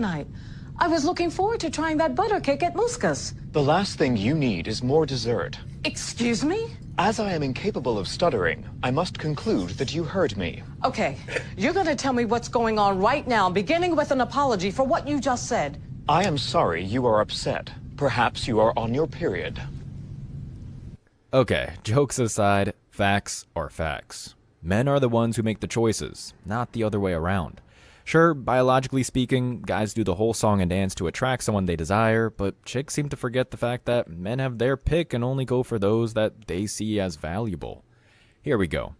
tonight. I was looking forward to trying that butter cake at Muska's. The last thing you need is more dessert. Excuse me? As I am incapable of stuttering, I must conclude that you heard me. Okay, you're gonna tell me what's going on right now, beginning with an apology for what you just said. I am sorry you are upset. Perhaps you are on your period. Okay, jokes aside, facts are facts. Men are the ones who make the choices, not the other way around. Sure, biologically speaking, guys do the whole song and dance to attract someone they desire, but chicks seem to forget the fact that men have their pick and only go for those that they see as valuable. Here we go.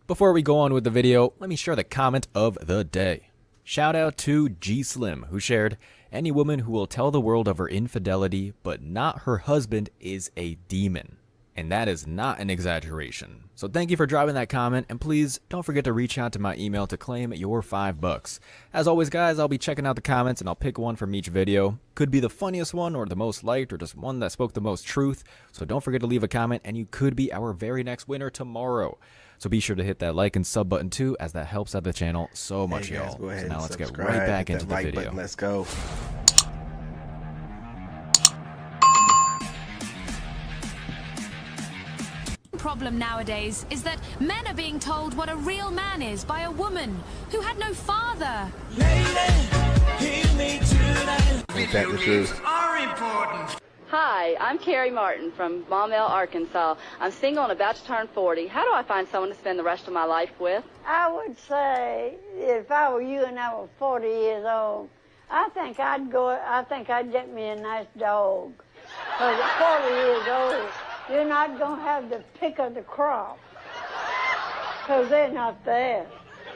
Before we go on with the video, let me share the comment of the day. Shout out to G Slim, who shared, "Any woman who will tell the world of her infidelity, but not her husband, is a demon." And that is not an exaggeration. So thank you for dropping that comment, and please don't forget to reach out to my email to claim your $5. As always, guys, I'll be checking out the comments and I'll pick one from each video. Could be the funniest one or the most liked or just one that spoke the most truth. So don't forget to leave a comment and you could be our very next winner tomorrow. So be sure to hit that like and sub button too, as that helps out the channel so much, y'all. So now let's get right back into the video. Button. Let's go. Problem nowadays is that men are being told what a real man is by a woman who had no father. Ain't that the truth? Hi, I'm Carrie Martin from Maumelle, Arkansas. I'm single and about to turn 40. How do I find someone to spend the rest of my life with? I would say if I were you and I were 40 years old, I think I'd get me a nice dog. Because at 40 years old, you're not going to have the pick of the crop because they're not there.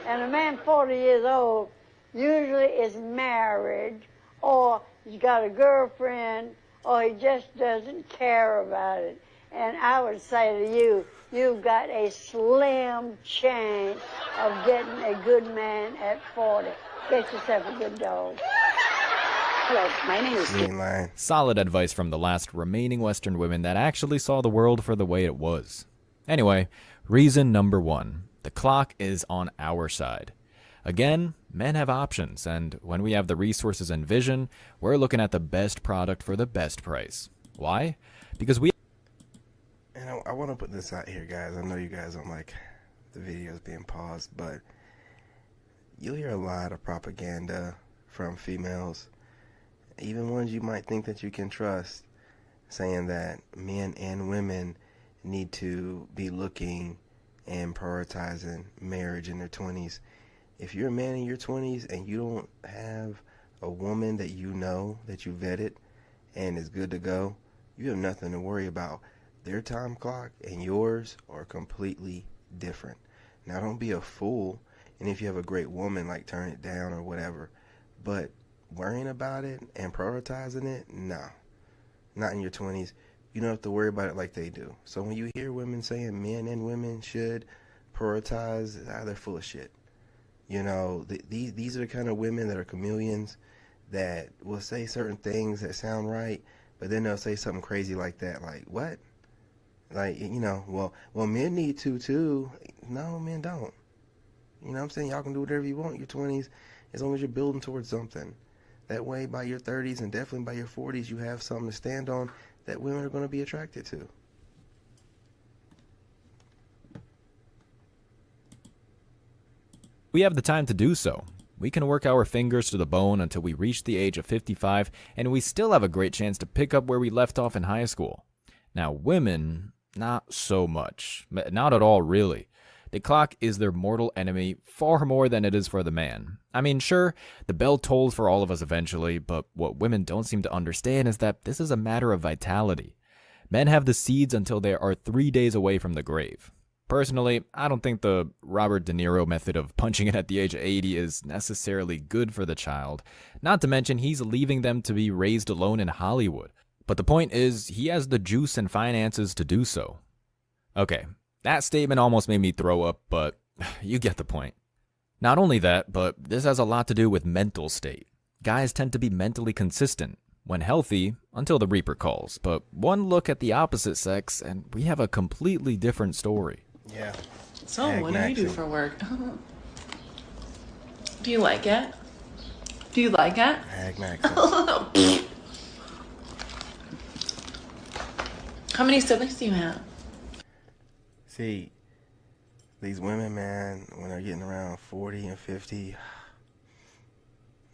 And a man 40 years old usually is married, or he's got a girlfriend, or he just doesn't care about it. And I would say to you, you've got a slim chance of getting a good man at 40. Get yourself a good dog. Hello, my name is... Solid advice from the last remaining Western women that actually saw the world for the way it was. Anyway, reason number 1. The clock is on our side. Again, men have options, and when we have the resources and vision, we're looking at the best product for the best price. Why? Because we... And I want to put this out here, guys. I know you guys don't like the videos being paused, but you'll hear a lot of propaganda from females, even ones you might think that you can trust, saying that men and women need to be looking and prioritizing marriage in their 20s. If you're a man in your 20s and you don't have a woman that you know, that you vetted and is good to go, you have nothing to worry about. Their time clock and yours are completely different. Now, don't be a fool, and if you have a great woman, like, turn it down or whatever, but worrying about it and prioritizing it, no, not in your 20s. You don't have to worry about it like they do. So when you hear women saying men and women should prioritize, they're full of shit. You know, these are the kind of women that are chameleons, that will say certain things that sound right, but then they'll say something crazy like that. Like, what? Like, you know, well, men need to too. No, men don't. You know what I'm saying? Y'all can do whatever you want in your 20s as long as you're building towards something. That way, by your 30s and definitely by your 40s, you have something to stand on that women are going to be attracted to. We have the time to do so. We can work our fingers to the bone until we reach the age of 55, and we still have a great chance to pick up where we left off in high school. Now, women, not so much. Not at all, really. The clock is their mortal enemy far more than it is for the man. I mean, sure, the bell tolls for all of us eventually, but what women don't seem to understand is that this is a matter of vitality. Men have the seeds until they are 3 days away from the grave. Personally, I don't think the Robert De Niro method of punching it at the age of 80 is necessarily good for the child. Not to mention, he's leaving them to be raised alone in Hollywood. But the point is, he has the juice and finances to do so. Okay, that statement almost made me throw up, but you get the point. Not only that, but this has a lot to do with mental state. Guys tend to be mentally consistent, when healthy, until the Reaper calls. But one look at the opposite sex, and we have a completely different story. Yeah. So, what do you do for work? Do you like it? Do you like it? Hag Max. How many siblings do you have? See, these women, man, when they're getting around 40 and 50,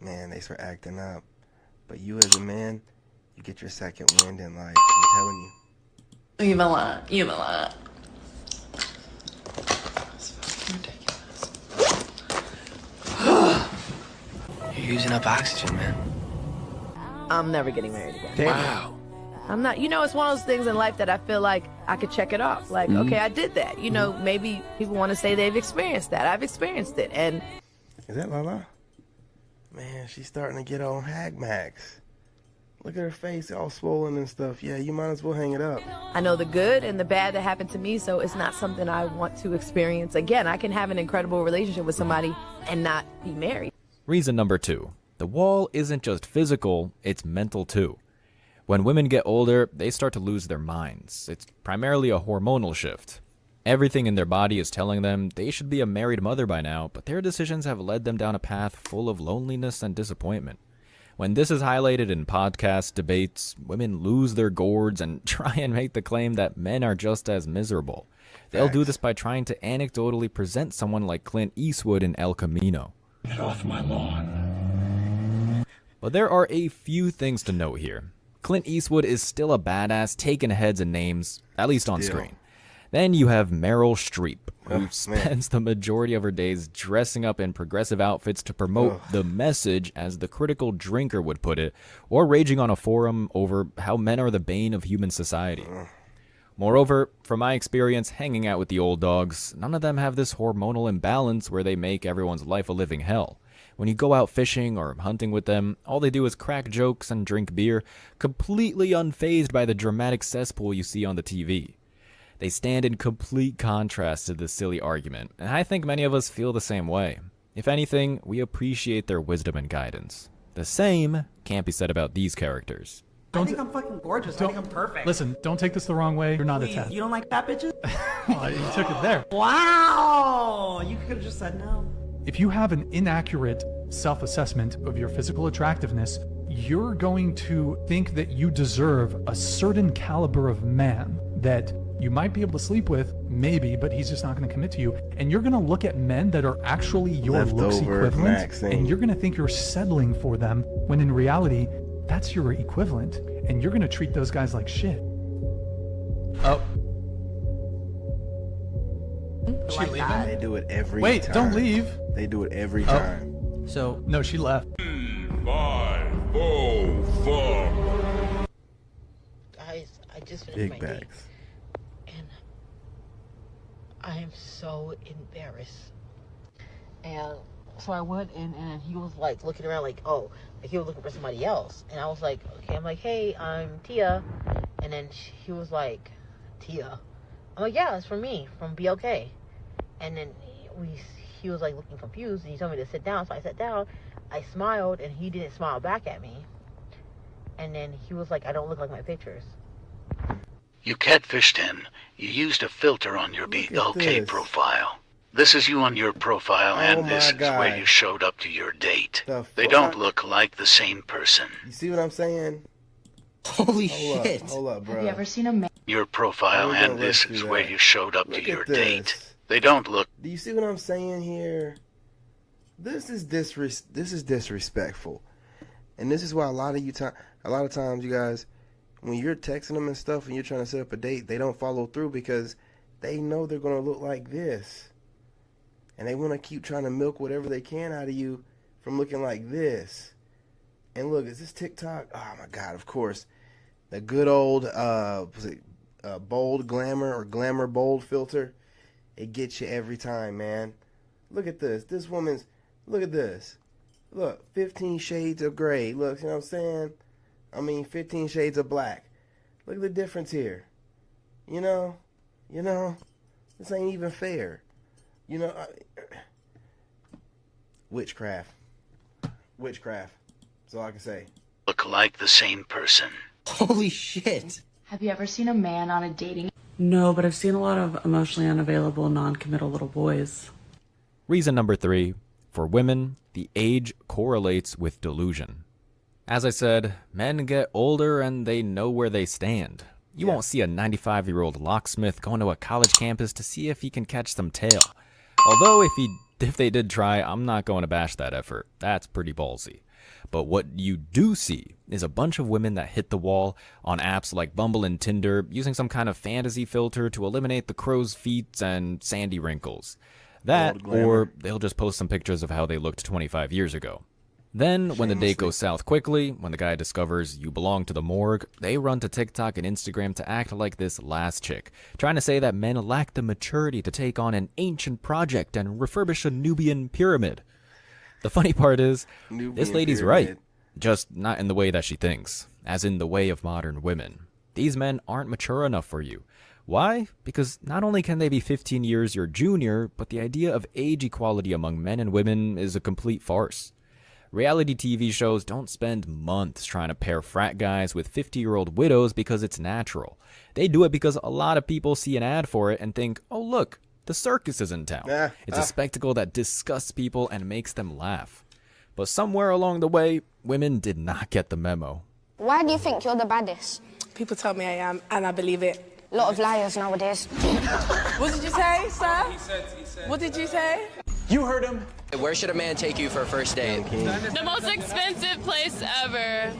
man, they start acting up. But you as a man, you get your second wind in life. I'm telling you. You have a lot. You have a lot. It's fucking ridiculous. You're using up oxygen, man. I'm never getting married again. Wow. I'm not, it's one of those things in life that I feel like I could check it off. Like, okay, I did that. Maybe people want to say they've experienced that. I've experienced it. And is that Lala? Man, she's starting to get on Hag Max. Look at her face all swollen and stuff. Yeah, you might as well hang it up. I know the good and the bad that happened to me, so it's not something I want to experience again. I can have an incredible relationship with somebody and not be married. Reason number 2. The wall isn't just physical, it's mental too. When women get older, they start to lose their minds. It's primarily a hormonal shift. Everything in their body is telling them they should be a married mother by now, but their decisions have led them down a path full of loneliness and disappointment. When this is highlighted in podcast debates, women lose their gourds and try and make the claim that men are just as miserable. They'll do this by trying to anecdotally present someone like Clint Eastwood in El Camino. Get off my lawn. But there are a few things to note here. Clint Eastwood is still a badass taking heads and names, at least on screen. Then you have Meryl Streep, who spends the majority of her days dressing up in progressive outfits to promote the message, as the critical drinker would put it, or raging on a forum over how men are the bane of human society. Moreover, from my experience hanging out with the old dogs, none of them have this hormonal imbalance where they make everyone's life a living hell. When you go out fishing or hunting with them, all they do is crack jokes and drink beer, completely unfazed by the dramatic cesspool you see on the TV. They stand in complete contrast to this silly argument, and I think many of us feel the same way. If anything, we appreciate their wisdom and guidance. The same can't be said about these characters. I think I'm fucking gorgeous. I think I'm perfect. Listen, don't take this the wrong way. You're not a 10. You don't like fat bitches? Well, you took it there. Wow! You could have just said no. If you have an inaccurate self-assessment of your physical attractiveness, you're going to think that you deserve a certain caliber of man that you might be able to sleep with, maybe, but he's just not going to commit to you. And you're going to look at men that are actually your looks equivalent, and you're going to think you're settling for them, when in reality, that's your equivalent, and you're going to treat those guys like shit. Oh. She like leaving? They do it every time. Wait, don't leave. They do it every time. So, no, she left. 5, 4, 4. Guys, I just finished Big my bags. date, and I am so embarrassed. And so I went in, and he was like looking around, like, oh, like he was looking for somebody else. And I was like, okay, I'm like, hey, I'm Tia. And then he was like, Tia? I'm like, yeah, it's from me, from BLK. And then he was like looking confused, and he told me to sit down. So I sat down, I smiled, and he didn't smile back at me. And then he was like, I don't look like my pictures. You catfished him. You used a filter on your BLK profile. This is you on your profile, and this is where you showed up to your date. They don't look like the same person. You see what I'm saying? Holy shit. Hold up, bro. Have you ever seen a man? Your profile, and this is where you showed up to your date. They don't look. Do you see what I'm saying here? This is disrespectful, and this is why a lot of times, you guys, when you're texting them and stuff, and you're trying to set up a date, they don't follow through because they know they're gonna look like this, and they want to keep trying to milk whatever they can out of you from looking like this. And look, is this TikTok? Oh my God! Of course, the good old bold glamour or glamour bold filter. It gets you every time, man. Look at this. This woman's, look at this. Look, 15 shades of gray. Look, you know what I'm saying? I mean, 15 shades of black. Look at the difference here. You know, this ain't even fair. You know, witchcraft. Witchcraft. That's all I can say. Look like the same person. Holy shit. Have you ever seen a man on a dating? No, but I've seen a lot of emotionally unavailable, non-committal little boys. Reason number 3. For women, the age correlates with delusion. As I said, men get older and they know where they stand. You won't see a 95-year-old locksmith going to a college campus to see if he can catch some tail. Although if they did try, I'm not going to bash that effort. That's pretty ballsy. But what you do see is a bunch of women that hit the wall on apps like Bumble and Tinder using some kind of fantasy filter to eliminate the crow's feet and sandy wrinkles. That, or they'll just post some pictures of how they looked 25 years ago. Then, when the date goes south quickly, when the guy discovers you belong to the morgue, they run to TikTok and Instagram to act like this last chick, trying to say that men lack the maturity to take on an ancient project and refurbish a Nubian pyramid. The funny part is, this lady's right, just not in the way that she thinks, as in the way of modern women. These men aren't mature enough for you. Why? Because not only can they be 15 years your junior, but the idea of age equality among men and women is a complete farce. Reality TV shows don't spend months trying to pair frat guys with 50-year-old widows because it's natural. They do it because a lot of people see an ad for it and think, oh look, the circus is in town. It's a spectacle that disgusts people and makes them laugh. But somewhere along the way, women did not get the memo. Why do you think you're the baddest? People tell me I am, and I believe it. A lot of liars nowadays. What did you say, sir? He said. What did you say? You heard him. Where should a man take you for a first date? The most expensive place ever.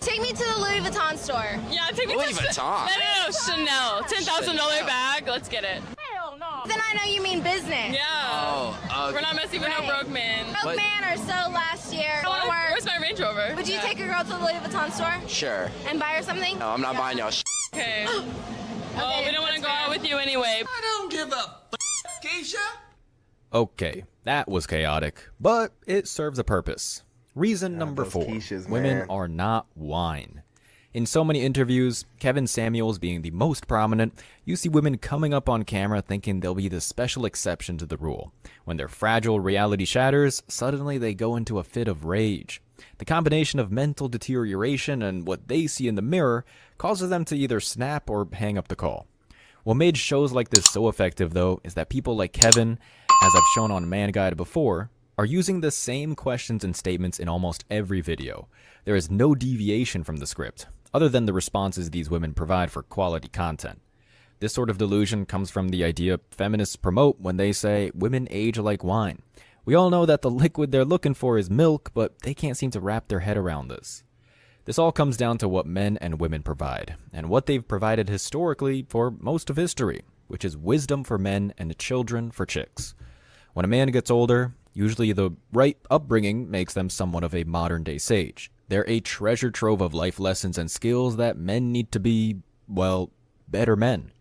Take me to the Louis Vuitton store. Yeah, take me Louis to Vuitton? No, Chanel. $10,000 bag. Let's get it. Hell no. Then I know you mean business. Yeah. Oh, We're not messing with no broke man. Broke man or so last year. Where's my Range Rover? Would you take a girl to the Louis Vuitton store? Sure. And buy her something? No, I'm not buying y'all Okay. Well, we don't want to go out with you anyway. I don't give a Keisha. Okay, that was chaotic, but it serves a purpose. Reason number 4, women are not wine. In so many interviews, Kevin Samuels being the most prominent, you see women coming up on camera thinking they'll be the special exception to the rule. When their fragile reality shatters, suddenly they go into a fit of rage. The combination of mental deterioration and what they see in the mirror causes them to either snap or hang up the call. What made shows like this so effective, though, is that people like Kevin, as I've shown on Man Guide before, are using the same questions and statements in almost every video. There is no deviation from the script, other than the responses these women provide for quality content. This sort of delusion comes from the idea feminists promote when they say women age like wine. We all know that the liquid they're looking for is milk, but they can't seem to wrap their head around this. This all comes down to what men and women provide, and what they've provided historically for most of history, which is wisdom for men and children for chicks. When a man gets older, usually the right upbringing makes them somewhat of a modern-day sage. They're a treasure trove of life lessons and skills that men need to be, well, better men.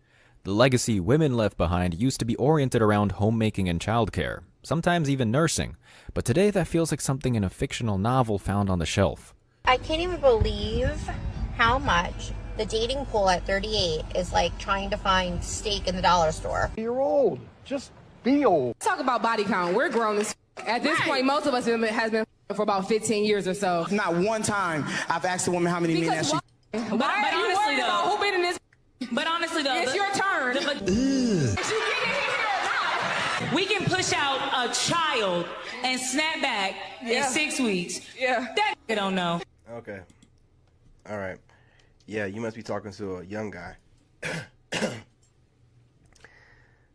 The legacy women left behind used to be oriented around homemaking and childcare, sometimes even nursing, but today that feels like something in a fictional novel found on the shelf. I can't even believe how much the dating pool at 38 is like trying to find steak in the dollar store. You're old. Just be old. Talk about body count. We're grown as at this point, most of us has been for about 15 years or so. Not one time I've asked a woman how many men that she. But honestly though, who been in this? But honestly though, it's your turn. We can push out a child and snap back in 6 weeks. Yeah. That don't know. Okay. All right. Yeah, you must be talking to a young guy.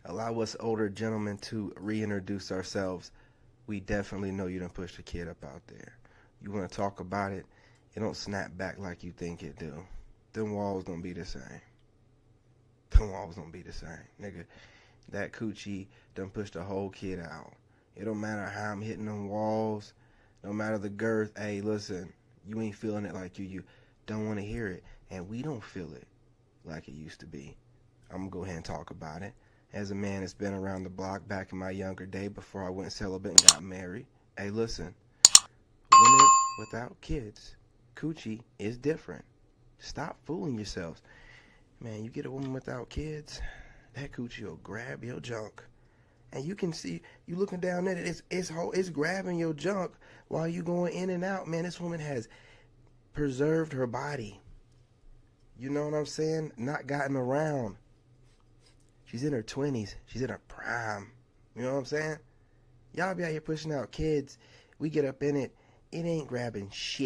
Allow us older gentlemen to reintroduce ourselves. We definitely know you done pushed a kid up out there. You want to talk about it, it don't snap back like you think it do. Them walls don't be the same. Them walls don't be the same. Nigga, that coochie done pushed a whole kid out. It don't matter how I'm hitting them walls. No matter the girth. Hey, listen, you ain't feeling it like you don't want to hear it. And we don't feel it like it used to be. I'm going to go ahead and talk about it. As a man that's been around the block back in my younger day before I went celibate and got married. Hey, listen, women without kids, coochie is different. Stop fooling yourselves. Man, you get a woman without kids, that coochie will grab your junk. And you can see, you looking down at it, it's grabbing your junk while you going in and out. Man, this woman has preserved her body. You know what I'm saying? Not gotten around. She's in her 20s. She's in her prime. You know what I'm saying? Y'all be out here pushing out kids. We get up in it. It ain't grabbing shit.